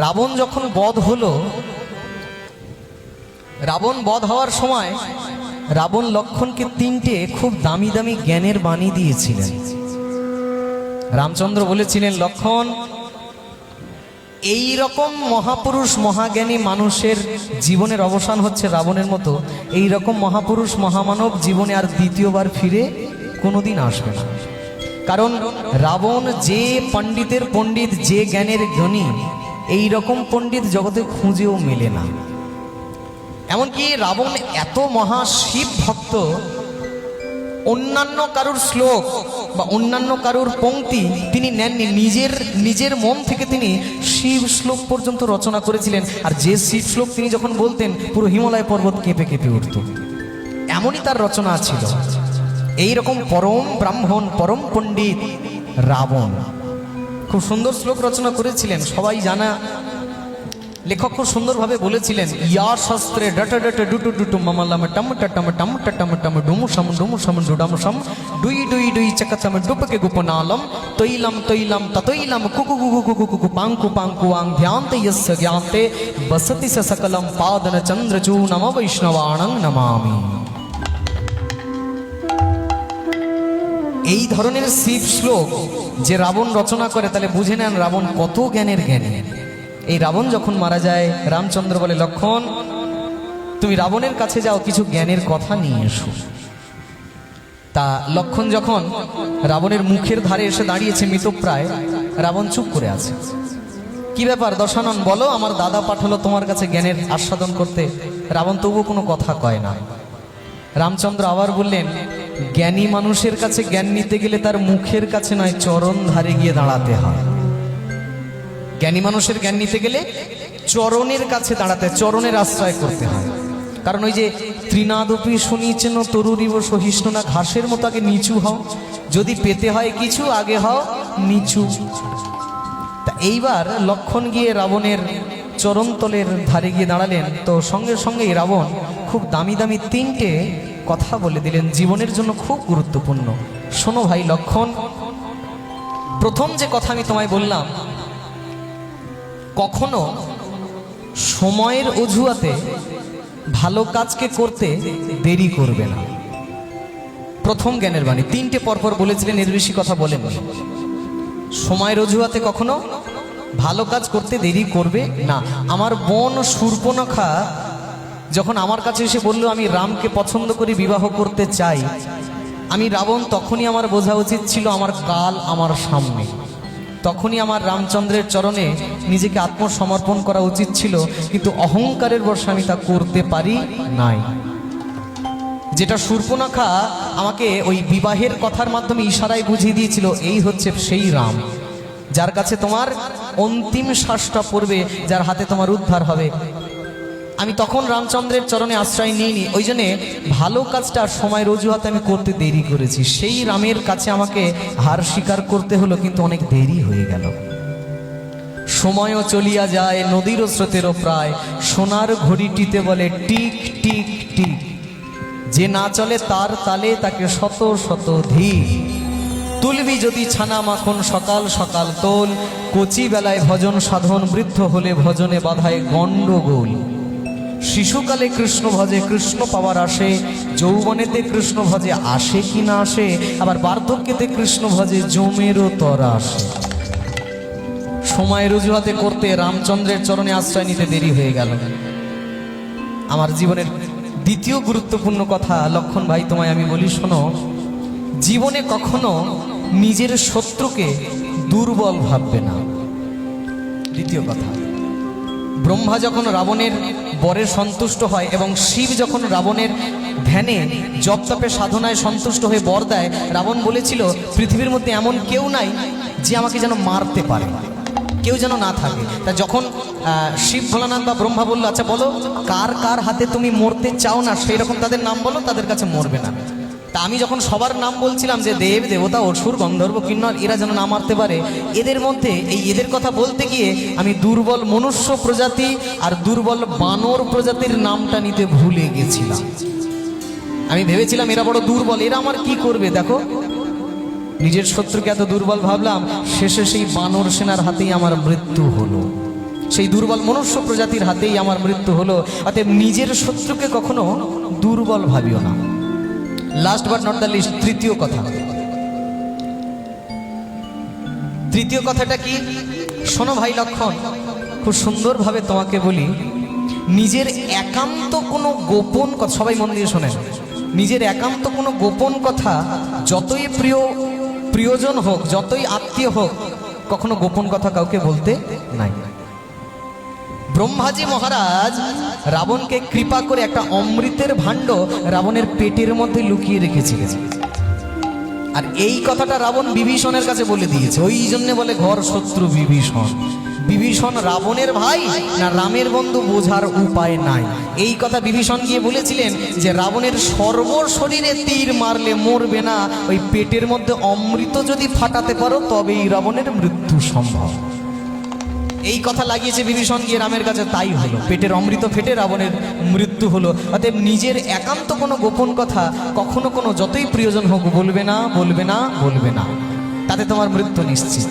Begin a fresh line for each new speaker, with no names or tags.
রাবণ যখন বধ হলো, রাবণ বধ হওয়ার সময় রাবণ লক্ষণকে তিনটে খুব দামি দামি জ্ঞানের বাণী দিয়েছিলেন। রামচন্দ্র বলেছিলেন, লক্ষণ, এই রকম মহাপুরুষ মহাজ্ঞানী মানুষের জীবনের অবসান হচ্ছে রাবণের মতো, এই রকম মহাপুরুষ মহামানব জীবনে আর দ্বিতীয়বার ফিরে কোনোদিন আসবে না। কারণ রাবণ যে পণ্ডিতের পণ্ডিত, যে জ্ঞানের জ্ঞানী, এই রকম পণ্ডিত জগতে খুঁজেও মেলে না। এমনকি রাবণ এত মহা শিব ভক্ত, অন্যান্য কারুর শ্লোক বা অন্যান্য কারুর পংক্তি তিনি নেননি, নিজের মন থেকে তিনি শিব শ্লোক পর্যন্ত রচনা করেছিলেন। আর যে শিব শ্লোক তিনি যখন বলতেন, পুরো হিমালয় পর্বত কেঁপে কেঁপে উঠত, এমনই তার রচনা ছিল। এইরকম পরম ব্রাহ্মণ, পরম পণ্ডিত রাবণ খুব সুন্দর শ্লোক রচনা করেছিলেন। সবাই জানা লেখক খুব সুন্দরভাবে বলেছিলেন, ইয়া শাস্ত্রে ডট ডট ডুটু ডুটু মামালাম টম টম টম টম টম ডুমু সম ডুডাম সম ডুই ডুই ডুই চকতম ডুপকে গুপনালম তৈলম তৈলম ততৈলম কুকু কুকু কুকু কুকু পাঙ্কু পাঙ্কু আং ধ্যান্তে যস্য জ্ঞান্তে বসতি স সকলম পাদন চন্দ্রচূ নম বৈষ্ণবাণং নমামি। এই ধরনের শিব শ্লোক যে রাবণ রচনা করে, তাহলে বুঝে নেন রাবণ কত জ্ঞানের জ্ঞানী। এই রাবণ যখন মারা যায়, রামচন্দ্র বলে, লক্ষণ, তুমি রাবণের কাছে যাও, কিছু জ্ঞানের কথা নিয়ে এসো। তা লক্ষণ যখন রাবণের মুখের ধারে এসে দাঁড়িয়েছে মৃতপ্রায়, রাবণ চুপ করে আছে। কি ব্যাপার দশানন, বলো, আমার দাদা পাঠালো তোমার কাছে জ্ঞানের আস্বাদন করতে। রাবণ তবুও কোনো কথা কয় না। রামচন্দ্র আবার বললেন, জ্ঞানী মানুষের কাছে জ্ঞান নিতে গেলে তার মুখের কাছে নয়, চরণ ধারে গিয়ে দাঁড়াতে হয়। জ্ঞানী মানুষের জ্ঞান নিতে গেলে চরণের কাছে দাঁড়াতে, চরণের আশ্রয় করতে হয়। কারণ ওই যে তৃণাদপি শুনিছেন তরুরিব সহিষ্ণু না, ঘাসের মতো আগে নিচু হও, যদি পেতে হয় কিছু আগে হও নিচু। তা এইবার লক্ষণ গিয়ে রাবণের চরণতলের ধারে গিয়ে দাঁড়ালেন, তো সঙ্গে সঙ্গেই রাবণ খুব দামি দামি তিনটে কথা বলে দিলেন, জীবনের জন্য খুব গুরুত্বপূর্ণ। শোনো ভাই লক্ষণ, প্রথম যে কথা আমি তোমায় বললাম, কখনো সময়ের অজুহাতে ভালো কাজকে করতে দেরি করবে না। প্রথম জ্ঞানের বাণী তিনটে পরপর বলেছিলেন, এর বেশি কথা বলেননি। সময়ের অজুহাতে কখনো ভালো কাজ করতে দেরি করবে না। আমার বোন শূর্পণখা যখন আমার কাছে এসে বলল, আমি রামকে পছন্দ করি, বিবাহ করতে চাই, আমি রাবণ, তখনই আমার বোঝা উচিত ছিল আমার কাল আমার সামনে, তখনই আমার রামচন্দ্রের চরণে নিজেকে আত্মসমর্পণ করা উচিত ছিল। কিন্তু অহংকারের বশে আমি তা করতে পারি নাই। যেটা শূর্পণখা আমাকে ওই বিবাহের কথার মাধ্যমে ইশারায় বুঝিয়ে দিয়েছিল, এই হচ্ছে সেই রাম যার কাছে তোমার অন্তিম শ্বাসটা পড়বে, যার হাতে তোমার উদ্ধার হবে। আমি তখন রামচন্দ্রের চরণে আশ্রয় নিইনি, ওই জন্যে ভালো কাজটা সময়ের অজুহাতে আমি করতে দেরি করেছি। সেই রামের কাছে আমাকে হার স্বীকার করতে হলো, কিন্তু অনেক দেরি হয়ে গেল। সময়ও চলিয়া যায় নদীর স্রোতেরও প্রায়, সোনার ঘড়িটিতে বলে টিক টিক টিক, যে না চলে তার তালে তাকে শত শত ধীর। তুলবি যদি ছানা মাখন সকাল সকাল তোল, কচি বেলায় ভজন সাধন, বৃদ্ধ হলে ভজনে বাধায় গণ্ডগোল। শিশুকালে কৃষ্ণ ভজে কৃষ্ণ পাওয়ার আসে, যৌবনেতে কৃষ্ণ ভজে আসে কি না আসে, আবার বার্ধক্যেতে কৃষ্ণ ভজে জমেরও তর আসে। সময়ের অজুহাতে করতে রামচন্দ্রের চরণে আশ্রয় নিতে দেরি হয়ে গেল। আমার জীবনের দ্বিতীয় গুরুত্বপূর্ণ কথা লক্ষণ ভাই তোমায় আমি বলি, শোনো, জীবনে কখনো নিজের শত্রুকে দুর্বল ভাববে না। দ্বিতীয় কথা, ব্রহ্মা যখন রাবণের বরে সন্তুষ্ট হয় এবং শিব যখন রাবণের ধ্যানে জপ তপে সাধনায় সন্তুষ্ট হয়ে বর দেয়, রাবণ বলেছিল, পৃথিবীর মধ্যে এমন কেউ নাই যে আমাকে যেন মারতে পারে, কেউ যেন না থাকে। তা যখন শিব ভোলানাথ বা ব্রহ্মা বললো, আচ্ছা বলো কার কার হাতে তুমি মরতে চাও না, সেই রকম তাদের নাম বলো, তাদের কাছে মরবে না। তা আমি যখন সবার নাম বলছিলাম যে দেব দেবতা অসুর গন্ধর্ব কিন্নর, এরা যেন না মারতে পারে, এদের মধ্যে এদের কথা বলতে গিয়ে আমি দুর্বল মনুষ্য প্রজাতি আর দুর্বল বানর প্রজাতির নামটা নিতে ভুলে গেছিলাম। আমি ভেবেছিলাম এরা বড় দুর্বল, এরা আমার কি করবে। দেখো নিজের শত্রুকে এত দুর্বল ভাবলাম, শেষে সেই বানর সেনার হাতেই আমার মৃত্যু হলো। সেই দুর্বল মনুষ্য প্রজাতির হাতেই আমার মৃত্যু হলো। অতএব নিজের শত্রুকে কখনো দুর্বল ভাবিও না। Last but not the least, তৃতীয় কথাটা কি? শোনো ভাই লক্ষণ, খুব সুন্দরভাবে তোমাকে বলি, নিজের একান্ত কোনো গোপন কথা, সবাই মন দিয়ে শোনেন, নিজের একান্ত কোনো গোপন কথা যতই প্রিয়জন হোক, যতই আত্মীয় হোক, কখনো গোপন কথা কাউকে বলতে নাই। ব্রহ্মাজি মহারাজ রাবণকে কৃপা করে একটা অমৃতের ভাণ্ড রাবণের পেটের মধ্যে লুকিয়ে রেখেছিলেন। আর এই কথাটা রাবণ বিভীষণের কাছে বলে দিয়েছে। ওই জন্য বলে ঘর শত্রু বিভীষণ। বিভীষণ রাবণের ভাই না রামের বন্ধু বোঝার উপায় নাই। এই কথা বিভীষণ গিয়ে বলেছিলেন যে রাবণের সর্বশরীরে তীর মারলে মরবে না, ওই পেটের মধ্যে অমৃত যদি ফাটাতে পারো তবেই রাবণের মৃত্যু সম্ভব। এই কথা লাগিয়েছে বিভীষণ গিয়ে রামের কাছে, তাই হলো, পেটের অমৃত ফেটে রাবণের মৃত্যু হলো। অতএব নিজের একান্ত কোনো গোপন কথা কখনো কোনো যতই প্রিয়জন হোক বলবে না, বলবে না, বলবে না, তাতে তোমার মৃত্যু নিশ্চিত।